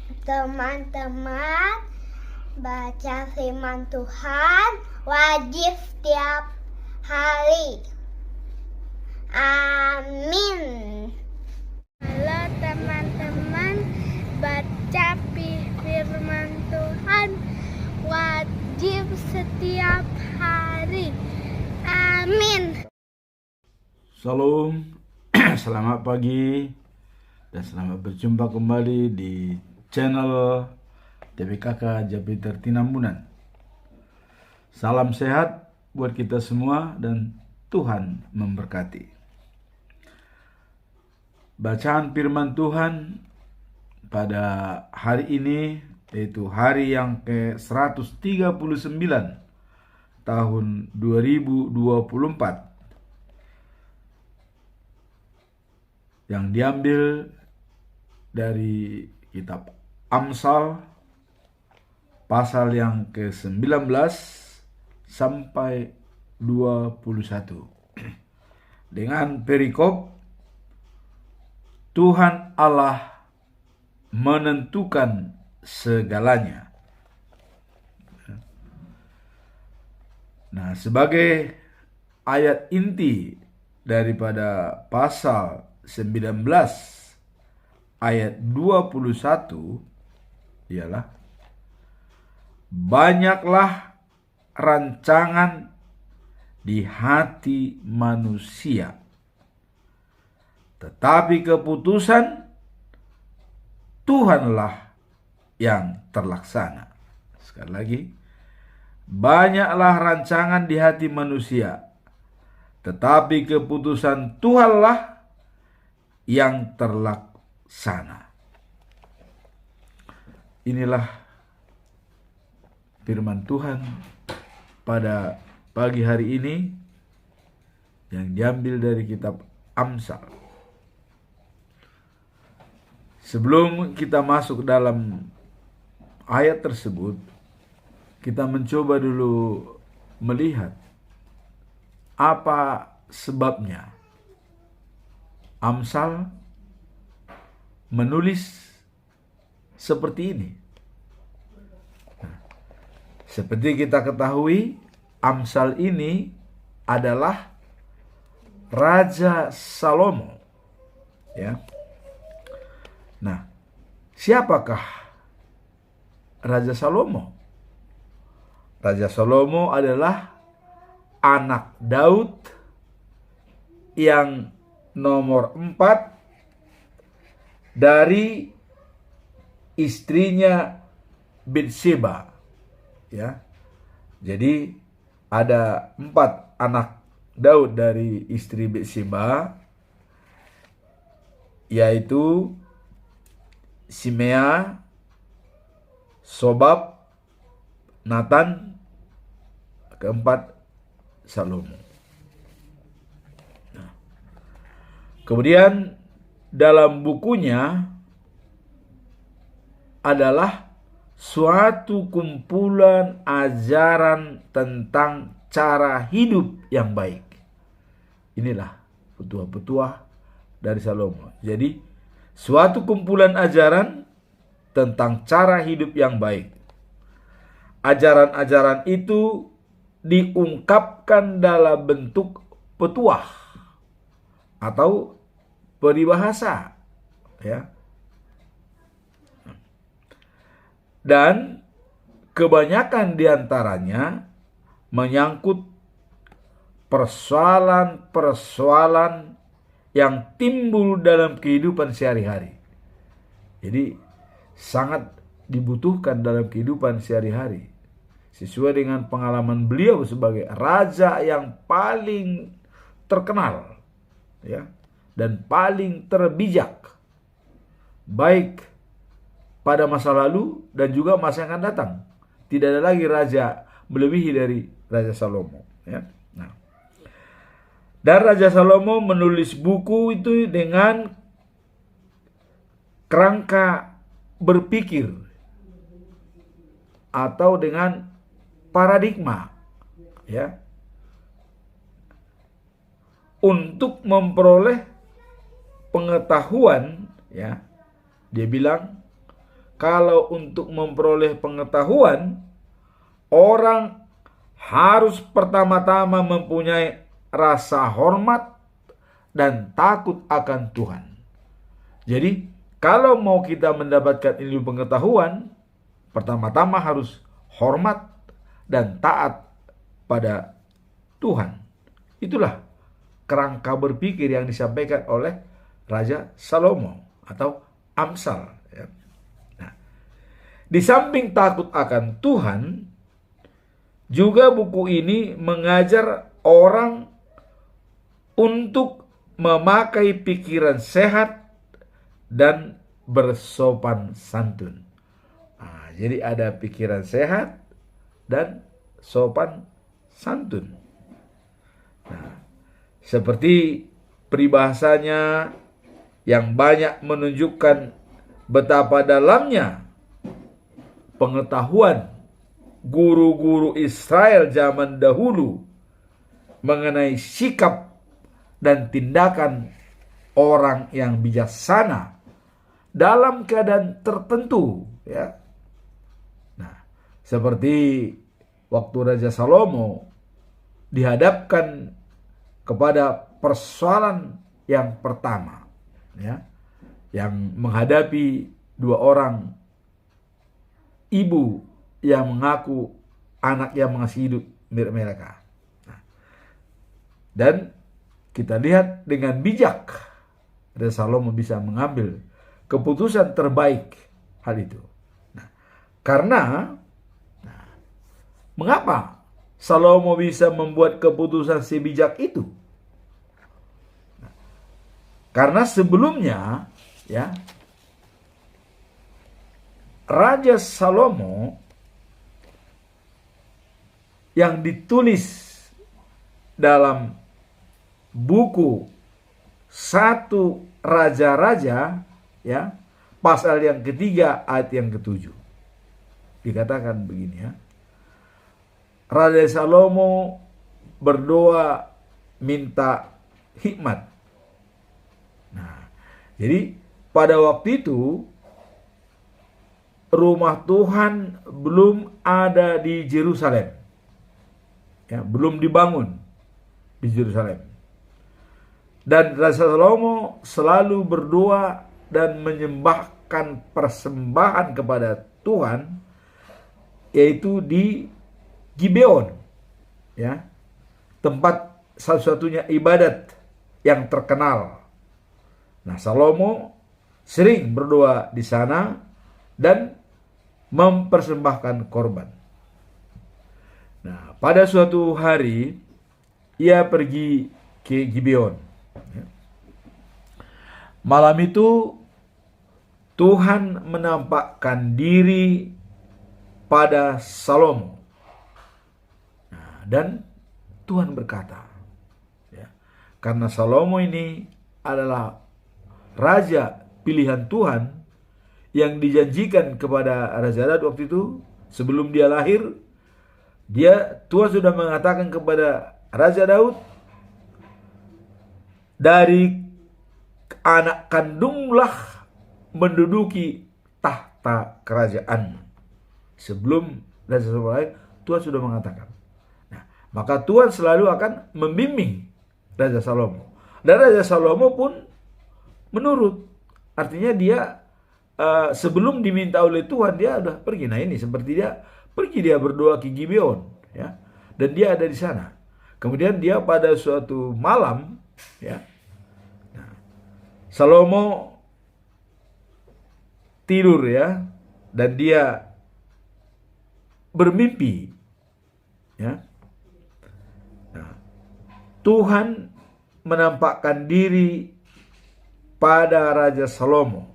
Teman-teman, baca firman Tuhan wajib setiap hari. Amin. Halo teman-teman, baca firman Tuhan wajib setiap hari. Amin. Salam, selamat pagi dan selamat berjumpa kembali di channel TPKK Jupiter Tinambunan. Salam sehat buat kita semua dan Tuhan memberkati. Bacaan firman Tuhan pada hari ini yaitu hari yang ke-139 tahun 2024 yang diambil dari kitab Amsal pasal yang ke-19 sampai 21 dengan perikop Tuhan Allah menentukan segalanya. Nah, sebagai ayat inti daripada pasal 19 ayat 21 ialah banyaklah rancangan di hati manusia, tetapi keputusan Tuhanlah yang terlaksana. Sekali lagi, banyaklah rancangan di hati manusia, tetapi keputusan Tuhanlah yang terlaksana. Inilah firman Tuhan pada pagi hari ini yang diambil dari kitab Amsal. Sebelum kita masuk dalam ayat tersebut, kita mencoba dulu melihat apa sebabnya Amsal menulis seperti ini. Seperti kita ketahui, Amsal ini adalah Raja Salomo. Ya. Nah, siapakah Raja Salomo? Raja Salomo adalah anak Daud yang nomor 4 dari istrinya Bathsheba. Ya. Jadi ada 4 anak Daud dari istri Bathsheba, yaitu Simea, Sobab, Nathan, keempat Salomo. Nah, kemudian dalam bukunya adalah suatu kumpulan ajaran tentang cara hidup yang baik. Inilah petuah-petuah dari Salomo. Jadi, suatu kumpulan ajaran tentang cara hidup yang baik. Ajaran-ajaran itu diungkapkan dalam bentuk petuah atau peribahasa, ya. Dan kebanyakan diantaranya menyangkut persoalan-persoalan yang timbul dalam kehidupan sehari-hari. Jadi sangat dibutuhkan dalam kehidupan sehari-hari. Sesuai dengan pengalaman beliau sebagai raja yang paling terkenal, ya, dan paling terbijak, baik pada masa lalu dan juga masa yang akan datang. Tidak ada lagi raja melebihi dari Raja Salomo, ya. Nah, dan Raja Salomo menulis buku itu dengan kerangka berpikir atau dengan paradigma, ya, untuk memperoleh pengetahuan, ya. Dia bilang kalau untuk memperoleh pengetahuan, orang harus pertama-tama mempunyai rasa hormat dan takut akan Tuhan. Jadi, kalau mau kita mendapatkan ilmu pengetahuan, pertama-tama harus hormat dan taat pada Tuhan. Itulah kerangka berpikir yang disampaikan oleh Raja Salomo atau Amsal. Nah, di samping takut akan Tuhan, juga buku ini mengajar orang untuk memakai pikiran sehat dan bersopan santun. Nah, jadi ada pikiran sehat dan sopan santun. Nah, seperti peribahasanya yang banyak menunjukkan betapa dalamnya pengetahuan guru-guru Israel zaman dahulu mengenai sikap dan tindakan orang yang bijaksana dalam keadaan tertentu, ya. Nah, seperti waktu Raja Salomo dihadapkan kepada persoalan yang pertama, ya, yang menghadapi dua orang ibu yang mengaku anak yang masih hidup mirip mereka. Nah, dan kita lihat dengan bijak Raja Salomo bisa mengambil keputusan terbaik hal itu. Nah, karena mengapa Salomo bisa membuat keputusan sebijak itu? Nah, karena sebelumnya, ya, Raja Salomo yang ditulis dalam buku 1 Raja-Raja, ya, pasal yang ketiga ayat yang ke-7. Dikatakan begini, ya. Raja Salomo berdoa minta hikmat. Nah, jadi pada waktu itu rumah Tuhan belum ada di Yerusalem. Ya, belum dibangun di Yerusalem. Dan Raja Salomo selalu berdoa dan menyembahkan persembahan kepada Tuhan, yaitu di Gibeon, ya, tempat satu-satunya ibadat yang terkenal. Nah, Salomo sering berdoa di sana dan mempersembahkan korban. Nah, pada suatu hari ia pergi ke Gibeon. Malam itu Tuhan menampakkan diri pada Salomo. Nah, dan Tuhan berkata, ya, karena Salomo ini adalah raja pilihan Tuhan yang dijanjikan kepada Raja Daud waktu itu sebelum dia lahir. Tuhan sudah mengatakan kepada Raja Daud, dari anak kandunglah menduduki tahta kerajaan. Sebelum Raja Salomo lahir, Tuhan sudah mengatakan. Nah, maka Tuhan selalu akan membimbing Raja Salomo. Dan Raja Salomo pun menurut. Artinya dia sebelum diminta oleh Tuhan, dia sudah pergi. Nah, ini seperti dia pergi, dia berdoa ke Gibeon, ya, dan dia ada di sana. Kemudian dia pada suatu malam, ya, nah, Salomo tidur, ya, dan dia bermimpi, ya. Nah, Tuhan menampakkan diri pada Raja Salomo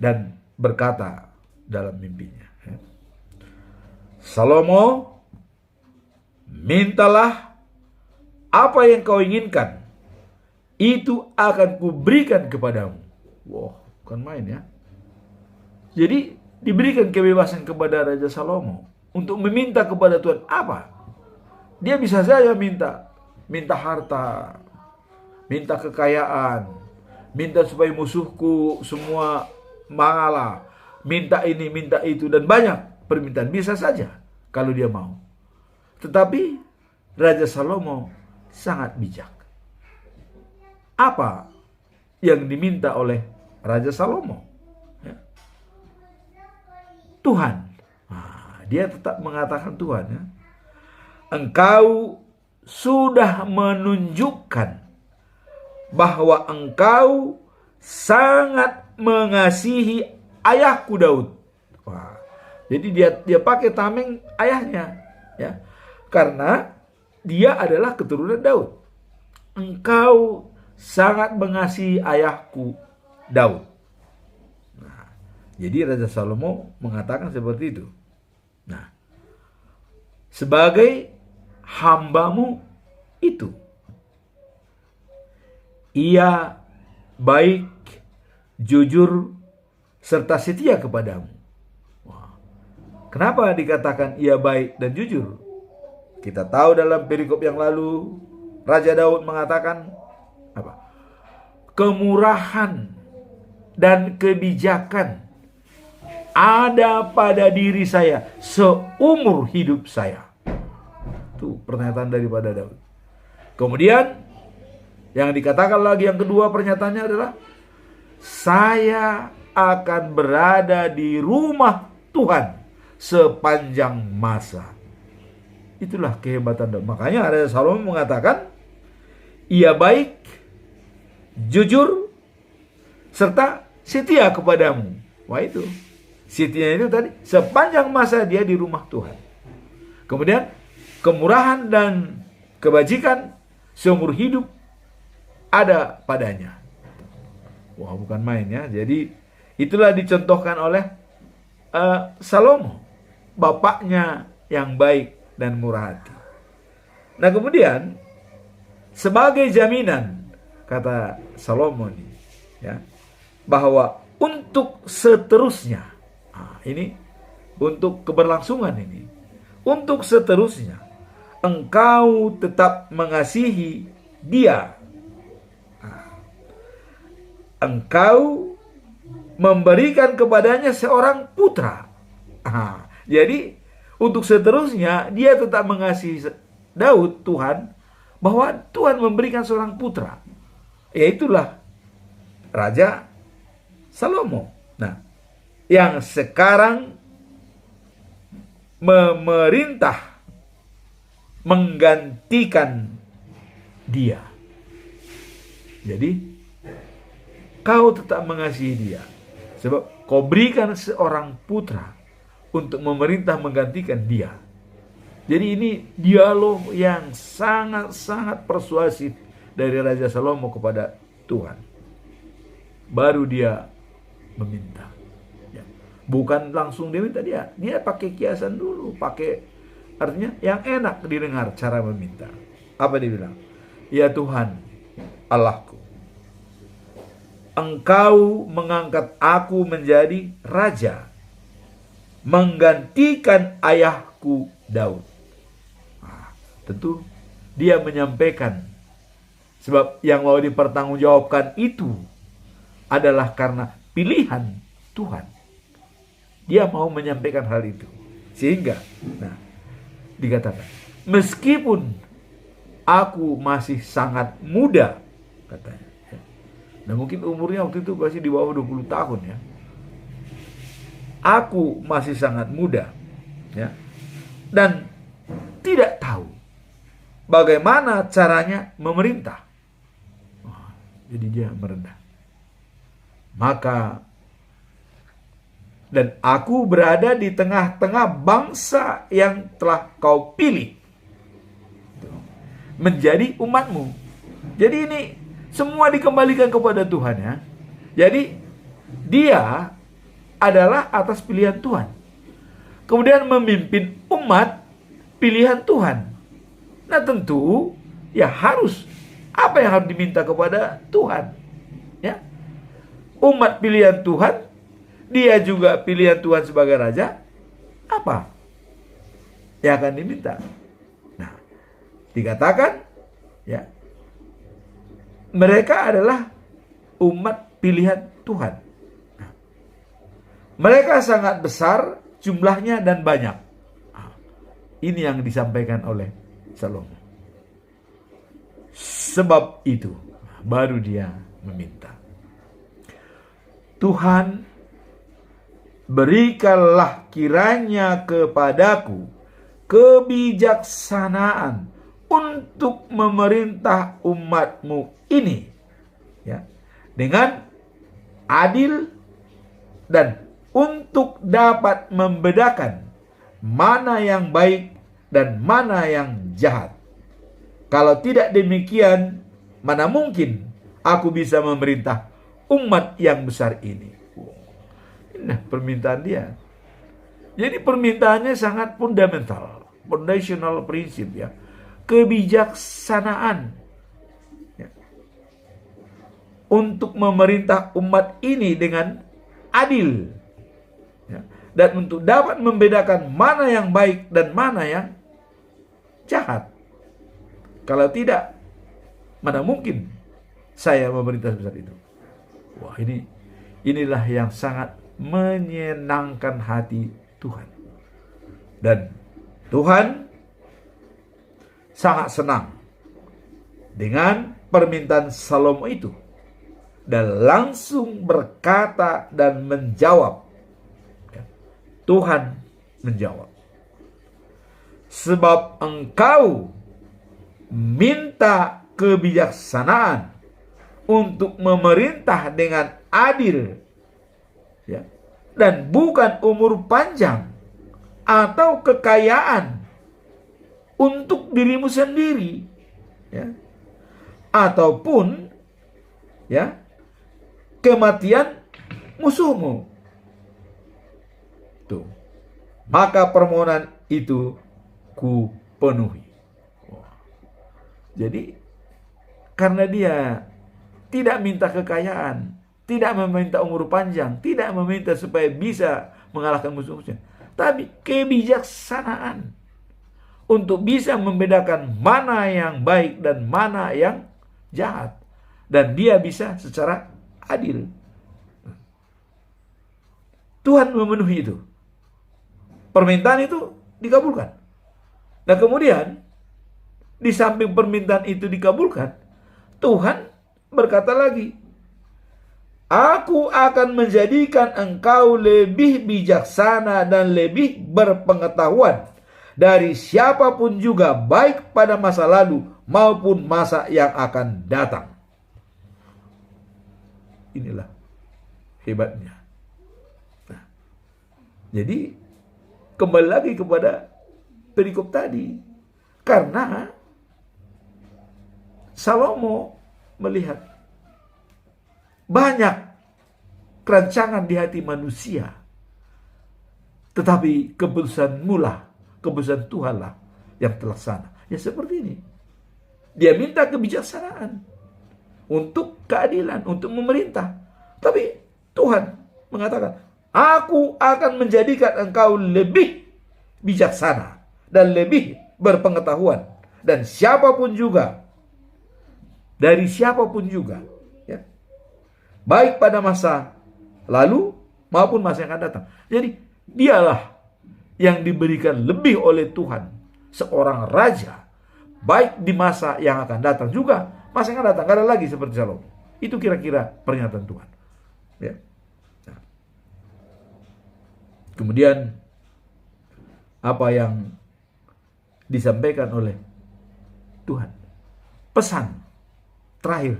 dan berkata dalam mimpinya, Salomo, mintalah apa yang kau inginkan, itu akan kuberikan kepadamu. Wow, bukan main, ya. Jadi diberikan kebebasan kepada Raja Salomo untuk meminta kepada Tuhan apa? Dia bisa saja minta harta, minta kekayaan, minta supaya musuhku semua mengalah, minta ini, minta itu, dan banyak permintaan. Bisa saja kalau dia mau. Tetapi Raja Salomo sangat bijak. Apa yang diminta oleh Raja Salomo? Ya. Tuhan. Nah, dia tetap mengatakan Tuhan, ya. Engkau sudah menunjukkan bahwa engkau sangat mengasihi ayahku Daud. Wah, jadi dia pakai tameng ayahnya, ya, karena dia adalah keturunan Daud. Engkau sangat mengasihi ayahku Daud. Nah, jadi Raja Salomo mengatakan seperti itu. Nah, sebagai hambamu itu, ia baik, jujur, serta setia kepadamu. Wah. Kenapa dikatakan ia baik dan jujur? Kita tahu dalam perikop yang lalu, Raja Daud mengatakan apa? Kemurahan dan kebijakan ada pada diri saya seumur hidup saya. Itu pernyataan daripada Daud. Kemudian yang dikatakan lagi yang kedua pernyataannya adalah saya akan berada di rumah Tuhan sepanjang masa. Itulah kehebatan Daud. Makanya Raja Salomo mengatakan ia baik, jujur, serta setia kepadamu. Wah, itu setia itu tadi sepanjang masa dia di rumah Tuhan. Kemudian kemurahan dan kebajikan seumur hidup ada padanya. Wah, bukan main, ya. Jadi itulah dicontohkan oleh Salomo, bapaknya yang baik dan murah hati. Nah, kemudian sebagai jaminan, kata Salomo ini, ya, bahwa untuk seterusnya, ini untuk keberlangsungan ini, untuk seterusnya engkau tetap mengasihi dia. Engkau memberikan kepadanya seorang putra. Jadi untuk seterusnya dia tetap mengasihi Daud, Tuhan, bahwa Tuhan memberikan seorang putra. Yaitulah Raja Salomo. Nah, yang sekarang memerintah menggantikan dia. Jadi kau tetap mengasihi dia, sebab kau berikan seorang putra untuk memerintah menggantikan dia. Jadi ini dialog yang sangat-sangat persuasif dari Raja Salomo kepada Tuhan. Baru dia meminta. Ya. Bukan langsung dia minta, dia pakai kiasan dulu, pakai artinya yang enak didengar cara meminta. Apa dia bilang? Ya Tuhan, Allahku, Engkau mengangkat aku menjadi raja, menggantikan ayahku Daud. Tentu dia menyampaikan, sebab yang mau dipertanggungjawabkan itu adalah karena pilihan Tuhan. Dia mau menyampaikan hal itu. Sehingga, dikatakan, meskipun aku masih sangat muda, katanya. Nah, mungkin umurnya waktu itu masih di bawah 20 tahun, ya. Aku masih sangat muda, ya. Dan tidak tahu bagaimana caranya memerintah. Jadi dia merendah. Maka dan aku berada di tengah-tengah bangsa yang telah kau pilih menjadi umatmu. Jadi ini semua dikembalikan kepada Tuhan, ya. Jadi dia adalah atas pilihan Tuhan. Kemudian memimpin umat pilihan Tuhan. Nah, tentu ya harus apa yang harus diminta kepada Tuhan, ya. Umat pilihan Tuhan, dia juga pilihan Tuhan sebagai raja. Apa yang akan diminta? Nah, dikatakan, ya, mereka adalah umat pilihan Tuhan. Nah, Mereka sangat besar jumlahnya dan banyak. Ini yang disampaikan oleh Salomo. Sebab itu baru dia meminta, Tuhan, berikanlah kiranya kepadaku kebijaksanaan untuk memerintah umatmu ini, ya, dengan adil dan untuk dapat membedakan mana yang baik dan mana yang jahat. Kalau tidak demikian, mana mungkin aku bisa memerintah umat yang besar ini. Nah, permintaan dia. Jadi permintaannya sangat fundamental, foundational prinsip, ya. Kebijaksanaan, ya, untuk memerintah umat ini dengan adil, ya, dan untuk dapat membedakan mana yang baik dan mana yang jahat. Kalau tidak, mana mungkin saya memerintah sebesar itu. Wah, inilah yang sangat menyenangkan hati Tuhan. Dan Tuhan sangat senang dengan permintaan Salomo itu, dan langsung berkata dan menjawab. Tuhan menjawab, sebab engkau minta kebijaksanaan untuk memerintah dengan adil, ya, dan bukan umur panjang atau kekayaan untuk dirimu sendiri, ya, ataupun, ya, kematian musuhmu. Tuh, maka permohonan itu ku penuhi. Jadi karena dia tidak minta kekayaan, tidak meminta umur panjang, tidak meminta supaya bisa mengalahkan musuh-musuhnya, tapi kebijaksanaan untuk bisa membedakan mana yang baik dan mana yang jahat, dan dia bisa secara adil. Tuhan memenuhi itu. Permintaan itu dikabulkan. Nah, kemudian di samping permintaan itu dikabulkan, Tuhan berkata lagi, aku akan menjadikan engkau lebih bijaksana dan lebih berpengetahuan dari siapapun juga, baik pada masa lalu maupun masa yang akan datang. Inilah hebatnya. Nah, jadi kembali lagi kepada perikop tadi, karena Salomo melihat banyak kerancangan di hati manusia, tetapi keputusan Tuhanlah yang terlaksana. Ya seperti ini. Dia minta kebijaksanaan untuk keadilan, untuk memerintah. Tapi Tuhan mengatakan, aku akan menjadikan engkau lebih bijaksana dan lebih berpengetahuan. Dan siapapun juga, dari siapapun juga, ya, baik pada masa lalu maupun masa yang akan datang. Jadi dialah yang diberikan lebih oleh Tuhan, seorang raja, baik di masa yang akan datang juga masa yang akan datang. Gak ada lagi seperti Salomo. Itu kira-kira pernyataan Tuhan, ya. Nah, kemudian apa yang disampaikan oleh Tuhan, pesan terakhir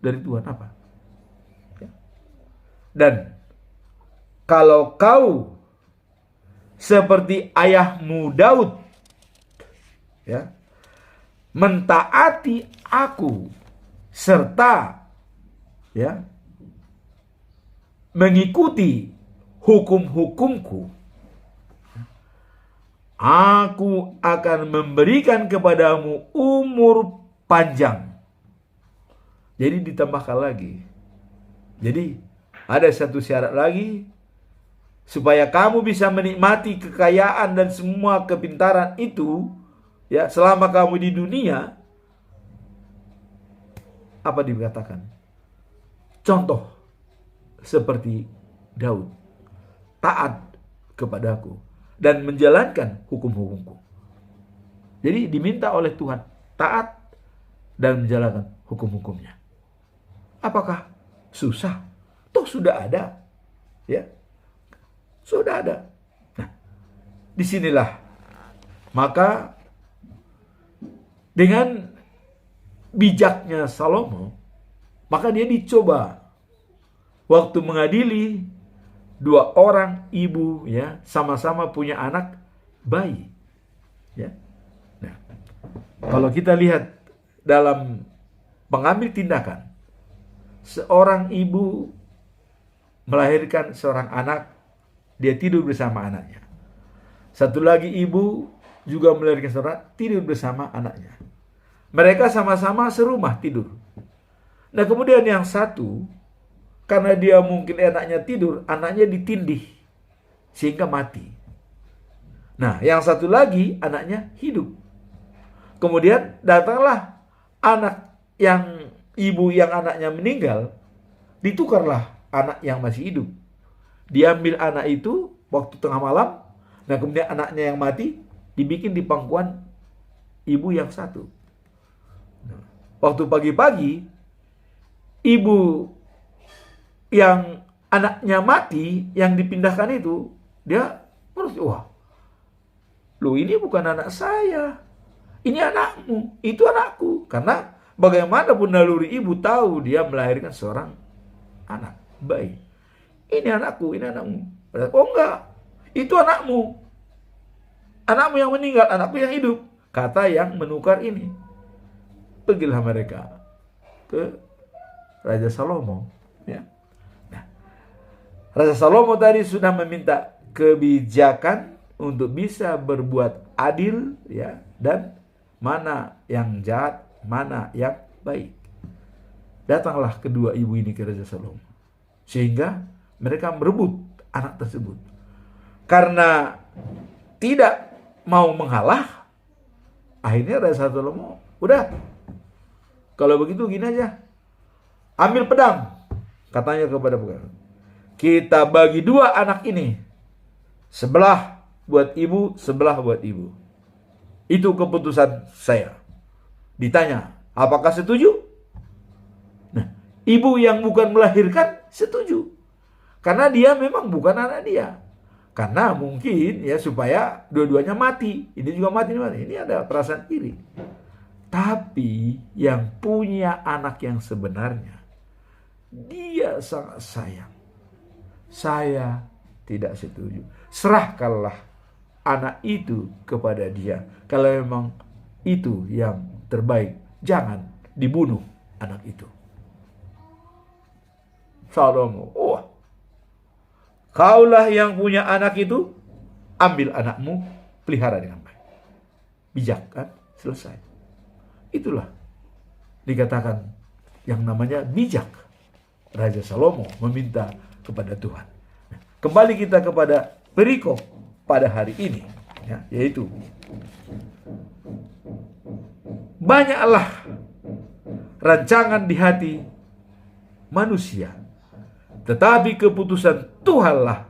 dari Tuhan apa? Ya. Dan kalau kau seperti ayahmu Daud, ya, mentaati aku serta, ya, mengikuti hukum-hukumku, aku akan memberikan kepadamu umur panjang. Jadi ditambahkan lagi. Jadi ada satu syarat lagi, supaya kamu bisa menikmati kekayaan dan semua kepintaran itu, ya, selama kamu di dunia. Apa dikatakan? Contoh seperti Daud, taat kepadaku dan menjalankan hukum-hukumku. Jadi diminta oleh Tuhan taat dan menjalankan hukum-hukumnya. Apakah susah? Toh sudah ada. Ya. Sudah ada. Nah, disinilah maka dengan bijaknya Salomo, maka dia dicoba waktu mengadili dua orang ibu, ya, sama-sama punya anak bayi, ya. Nah, kalau kita lihat dalam pengambil tindakan, seorang ibu melahirkan seorang anak, dia tidur bersama anaknya. Satu lagi ibu juga melahirkan seorang, tidur bersama anaknya. Mereka sama-sama serumah tidur. Nah, kemudian yang satu, karena dia mungkin anaknya tidur, anaknya ditindih sehingga mati. Nah, yang satu lagi anaknya hidup. Kemudian datanglah anak yang ibu yang anaknya meninggal, ditukarlah anak yang masih hidup. Diambil anak itu waktu tengah malam, nah kemudian anaknya yang mati dibikin di pangkuan ibu yang satu. Nah, waktu pagi-pagi, ibu yang anaknya mati, yang dipindahkan itu, dia merasa, wah, lu ini bukan anak saya, ini anakmu, itu anakku. Karena bagaimanapun naluri ibu tahu dia melahirkan seorang anak bayi. Ini anakku, ini anakmu. Oh enggak, itu anakmu. Anakmu yang meninggal, anakku yang hidup. Kata yang menukar ini. Pergilah mereka ke Raja Salomo, ya. Raja Salomo tadi sudah meminta kebijakan untuk bisa berbuat adil, ya, dan mana yang jahat, mana yang baik. Datanglah kedua ibu ini ke Raja Salomo, sehingga mereka merebut anak tersebut. Karena tidak mau mengalah, akhirnya Raja Salomo, udah, kalau begitu gini aja, ambil pedang, katanya kepada pegawai. Kita bagi dua anak ini. Sebelah buat ibu, sebelah buat ibu. Itu keputusan saya. Ditanya, apakah setuju? Nah, ibu yang bukan melahirkan setuju. Karena dia memang bukan anak dia. Karena mungkin ya supaya dua-duanya mati. Ini juga mati. Ini ada perasaan iri. Tapi yang punya anak yang sebenarnya, dia sangat sayang. Saya tidak setuju. Serahkanlah anak itu kepada dia. Kalau memang itu yang terbaik, jangan dibunuh anak itu. Salomo, wah, kaulah yang punya anak itu, ambil anakmu, pelihara dengan baik. Bijak kan? Selesai. Itulah dikatakan yang namanya bijak. Raja Salomo meminta kepada Tuhan. Kembali kita kepada perikop pada hari ini, ya, yaitu banyaklah rancangan di hati manusia, tetapi keputusan Tuhanlah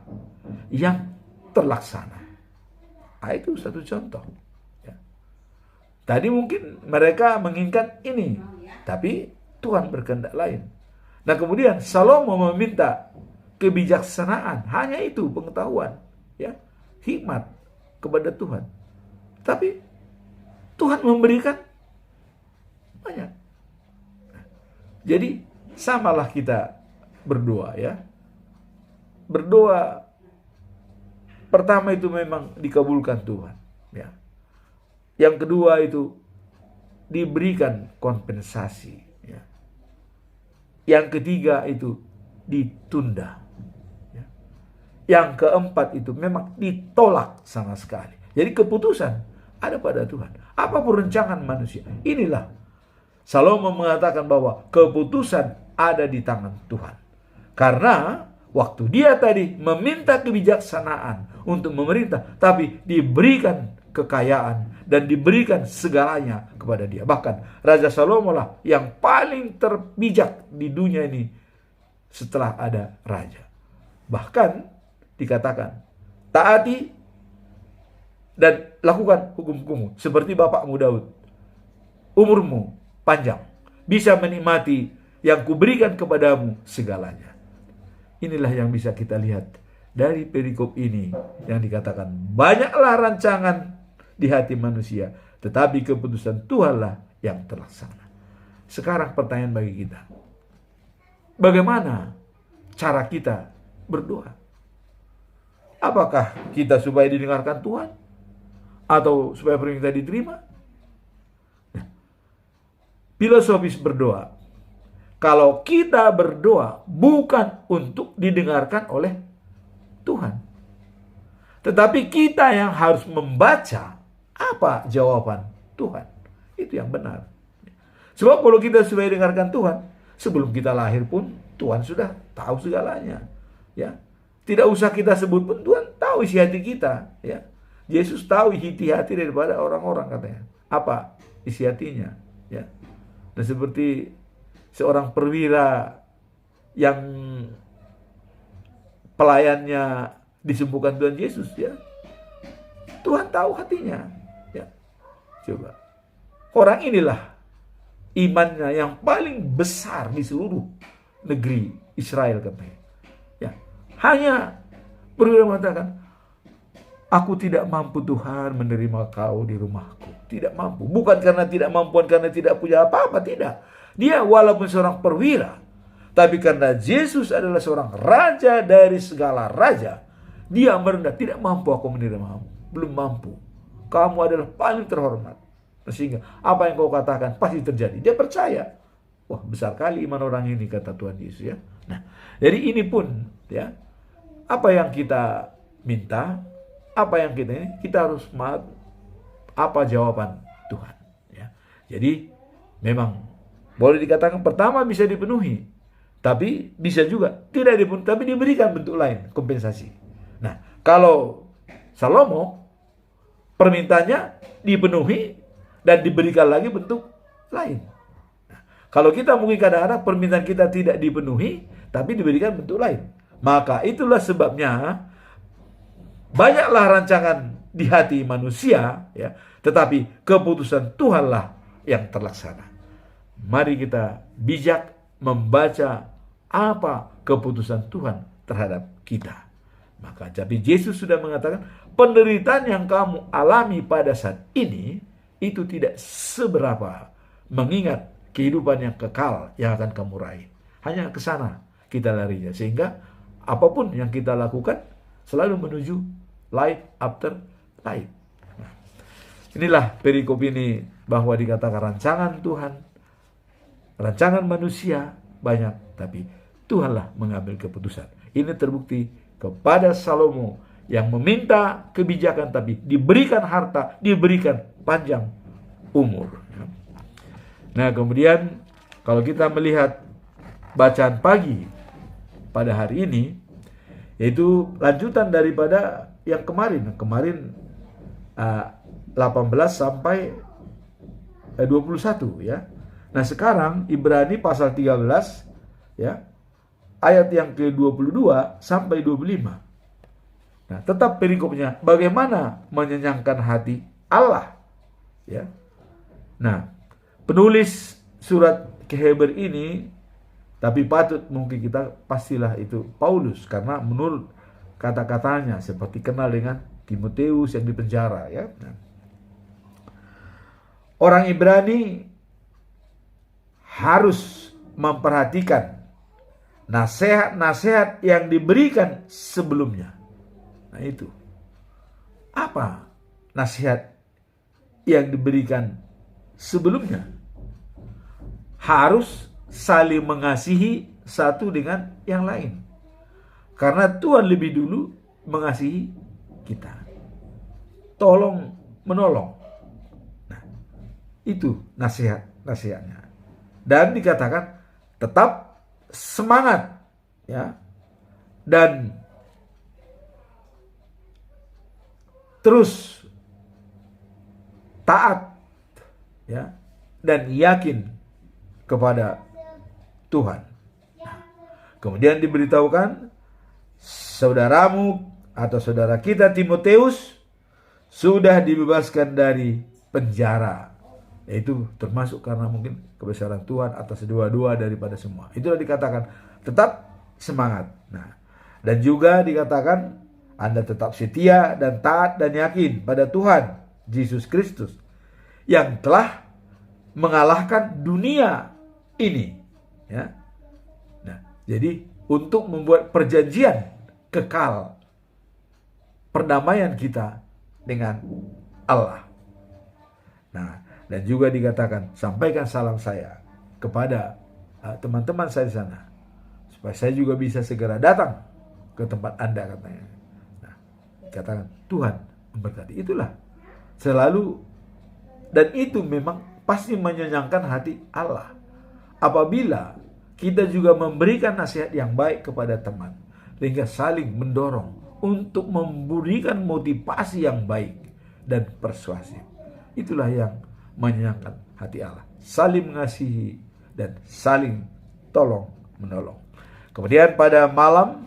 yang terlaksana. Nah, itu satu contoh. Ya. Tadi mungkin mereka menginginkan ini, tapi Tuhan berkehendak lain. Nah, kemudian Salomo meminta kebijaksanaan, hanya itu pengetahuan, ya, hikmat kepada Tuhan. Tapi Tuhan memberikan banyak. Jadi samalah kita berdoa, ya. Berdoa pertama itu memang dikabulkan Tuhan, ya. Yang kedua itu diberikan kompensasi, ya. Yang ketiga itu ditunda. Yang keempat itu memang ditolak sama sekali. Jadi keputusan ada pada Tuhan. Apapun rencangan manusia. Inilah Salomo mengatakan bahwa keputusan ada di tangan Tuhan. Karena waktu dia tadi meminta kebijaksanaan untuk memerintah, tapi diberikan kekayaan dan diberikan segalanya kepada dia. Bahkan Raja Salomo lah yang paling terbijak di dunia ini setelah ada raja. Bahkan dikatakan, taati dan lakukan hukum-hukummu seperti bapakmu Daud. Umurmu panjang, bisa menikmati yang kuberikan kepadamu segalanya. Inilah yang bisa kita lihat dari perikop ini yang dikatakan, banyaklah rancangan di hati manusia, tetapi keputusan Tuhanlah yang terlaksana. Sekarang pertanyaan bagi kita, bagaimana cara kita berdoa? Apakah kita supaya didengarkan Tuhan? Atau supaya permintaan diterima? Nah, filosofis berdoa. Kalau kita berdoa bukan untuk didengarkan oleh Tuhan, tetapi kita yang harus membaca apa jawaban Tuhan. Itu yang benar. Sebab kalau kita supaya dengarkan Tuhan, sebelum kita lahir pun Tuhan sudah tahu segalanya. Ya, tidak usah kita sebut pun Tuhan tahu isi hati kita. Ya, Yesus tahu isi hati daripada orang-orang katanya. Apa isi hatinya? Ya, dan seperti seorang perwira yang pelayannya disembuhkan Tuhan Yesus, ya, Tuhan tahu hatinya. Ya, coba orang inilah imannya yang paling besar di seluruh negeri Israel katanya. Ya, hanya perwira mengatakan, aku tidak mampu Tuhan menerima kau di rumahku. Tidak mampu. Bukan karena tidak mampu, karena tidak punya apa-apa, tidak. Dia walaupun seorang perwira, tapi karena Yesus adalah seorang raja dari segala raja, dia merendah, tidak mampu aku menerimamu. Belum mampu. Kamu adalah paling terhormat. Sehingga apa yang kau katakan pasti terjadi. Dia percaya. Wah, besar kali iman orang ini, kata Tuhan Yesus, ya. Nah, jadi ini pun, ya, apa yang kita minta, apa yang kita harus apa jawaban Tuhan, ya. Jadi memang boleh dikatakan pertama bisa dipenuhi, tapi bisa juga tidak dipenuhi, tapi diberikan bentuk lain, kompensasi. Nah, kalau Salomo permintaannya dipenuhi dan diberikan lagi bentuk lain. Nah, kalau kita mungkin kadang-kadang permintaan kita tidak dipenuhi, tapi diberikan bentuk lain. Maka itulah sebabnya banyaklah rancangan di hati manusia, ya, tetapi keputusan Tuhanlah yang terlaksana. Mari kita bijak membaca apa keputusan Tuhan terhadap kita. Maka tapi Yesus sudah mengatakan, penderitaan yang kamu alami pada saat ini itu tidak seberapa mengingat kehidupan yang kekal yang akan kamu raih. Hanya ke sana kita larinya, sehingga apapun yang kita lakukan selalu menuju life after life. Nah, inilah perikop ini, bahwa dikatakan rancangan Tuhan, rancangan manusia banyak, tapi Tuhanlah mengambil keputusan. Ini terbukti kepada Salomo yang meminta kebijakan, tapi diberikan harta, diberikan panjang umur. Nah, kemudian kalau kita melihat bacaan pagi pada hari ini, yaitu lanjutan daripada yang kemarin 18 sampai 21, ya. Nah, sekarang Ibrani pasal 13, ya, ayat yang ke-22 sampai 25. Nah, tetap perikopnya bagaimana menyenangkan hati Allah, ya. Nah, penulis surat ke Heber ini, tapi patut mungkin kita pastilah itu Paulus, karena menurut kata-katanya seperti kenal dengan Timotius yang dipenjara, ya. Nah, orang Ibrani harus memperhatikan nasihat-nasihat yang diberikan sebelumnya. Nah, itu apa nasihat yang diberikan sebelumnya? Harus saling mengasihi satu dengan yang lain, karena Tuhan lebih dulu mengasihi kita. Tolong menolong. Nah, itu nasihatnya. Dan dikatakan tetap semangat, ya, dan terus taat, ya, dan yakin kepada Tuhan. Nah, kemudian diberitahukan saudaramu atau saudara kita Timoteus sudah dibebaskan dari penjara. Yaitu termasuk karena mungkin kebesaran Tuhan atas dua-dua daripada semua. Itulah dikatakan tetap semangat. Nah, dan juga dikatakan Anda tetap setia dan taat dan yakin pada Tuhan Yesus Kristus yang telah mengalahkan dunia ini. Ya. Nah, jadi untuk membuat perjanjian kekal perdamaian kita dengan Allah. Nah, dan juga dikatakan sampaikan salam saya kepada teman-teman saya di sana supaya saya juga bisa segera datang ke tempat Anda, katanya. Nah, dikatakan Tuhan memberkati. Itulah selalu, dan itu memang pasti menyenangkan hati Allah apabila kita juga memberikan nasihat yang baik kepada teman, sehingga saling mendorong untuk memberikan motivasi yang baik dan persuasif. Itulah yang menyenangkan hati Allah, saling mengasihi dan saling tolong menolong. Kemudian pada malam,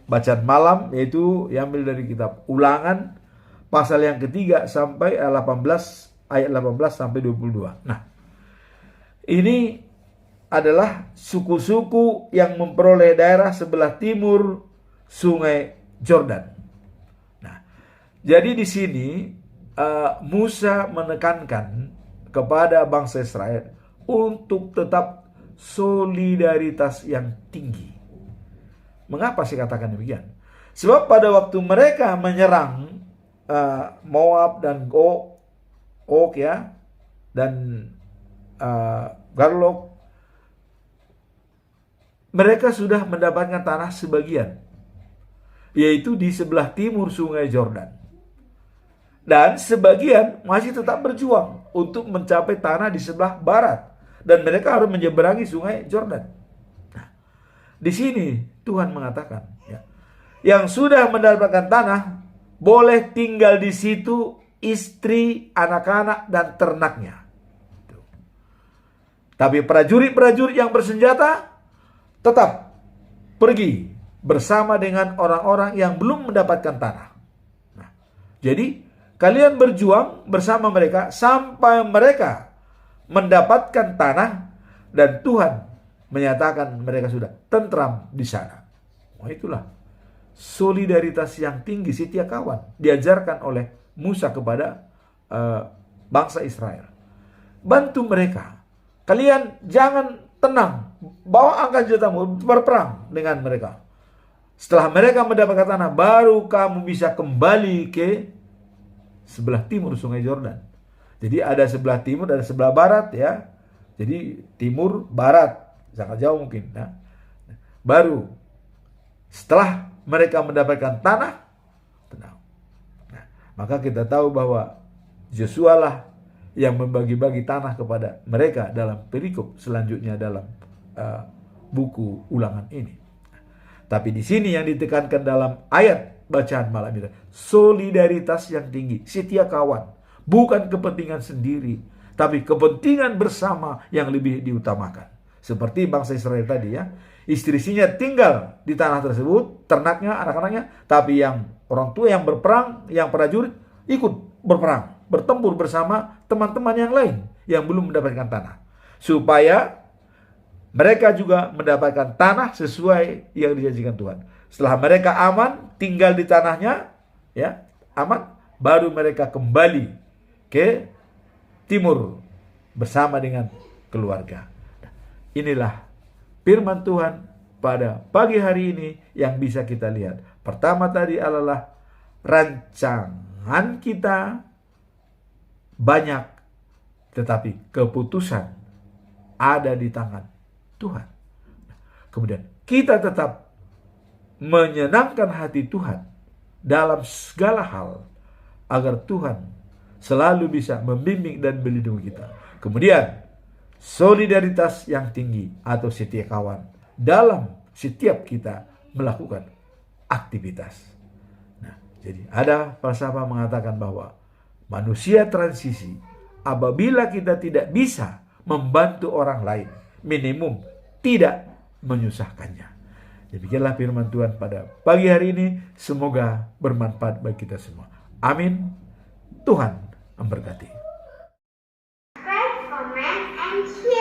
bacaan malam yaitu diambil dari kitab Ulangan pasal yang ketiga sampai 18 ayat 18 sampai 22. Nah, ini adalah suku-suku yang memperoleh daerah sebelah timur Sungai Yordan. Nah, jadi di sini Musa menekankan kepada bangsa Israel untuk tetap solidaritas yang tinggi. Mengapa saya katakan demikian? Sebab pada waktu mereka menyerang Moab dan Og ya, dan Garlok, mereka sudah mendapatkan tanah sebagian, yaitu di sebelah timur Sungai Yordan. Dan sebagian masih tetap berjuang untuk mencapai tanah di sebelah barat, dan mereka harus menyeberangi Sungai Yordan. Nah, di sini Tuhan mengatakan, ya, yang sudah mendapatkan tanah boleh tinggal di situ istri, anak-anak, dan ternaknya. Tapi prajurit-prajurit yang bersenjata tetap pergi bersama dengan orang-orang yang belum mendapatkan tanah. Nah, jadi kalian berjuang bersama mereka sampai mereka mendapatkan tanah dan Tuhan menyatakan mereka sudah tentram di sana. Itulah solidaritas yang tinggi, setia kawan, diajarkan oleh Musa kepada bangsa Israel. Bantu mereka. Kalian jangan tenang, bawa angkat senjatamu, berperang dengan mereka. Setelah mereka mendapatkan tanah, baru kamu bisa kembali ke sebelah timur Sungai Yordan. Jadi ada sebelah timur dan sebelah barat ya. Jadi timur, barat, sangat jauh mungkin. Nah, baru setelah mereka mendapatkan tanah, tenang. Nah, maka kita tahu bahwa Yosua lah yang membagi-bagi tanah kepada mereka dalam perikop selanjutnya dalam buku Ulangan ini. Tapi di sini yang ditekankan dalam ayat bacaan malam itu, solidaritas yang tinggi, setia kawan, bukan kepentingan sendiri, tapi kepentingan bersama yang lebih diutamakan. Seperti bangsa Israel tadi ya, istri-istrinya tinggal di tanah tersebut, ternaknya, anak-anaknya, tapi yang orang tua yang berperang, yang prajurit ikut berperang, bertempur bersama teman-teman yang lain yang belum mendapatkan tanah, supaya mereka juga mendapatkan tanah sesuai yang dijanjikan Tuhan. Setelah mereka aman tinggal di tanahnya, ya aman, baru mereka kembali ke timur bersama dengan keluarga. Inilah firman Tuhan pada pagi hari ini yang bisa kita lihat. Pertama tadi adalah rancangan kita banyak, tetapi keputusan ada di tangan Tuhan. Kemudian kita tetap menyenangkan hati Tuhan dalam segala hal, agar Tuhan selalu bisa membimbing dan melindungi kita. Kemudian solidaritas yang tinggi atau setia kawan dalam setiap kita melakukan aktivitas. Nah, jadi ada falsafah mengatakan bahwa manusia transisi apabila kita tidak bisa membantu orang lain, minimum tidak menyusahkannya. Demikianlah firman Tuhan pada pagi hari ini. Semoga bermanfaat bagi kita semua. Amin. Tuhan memberkati. Subscribe, comment, and share.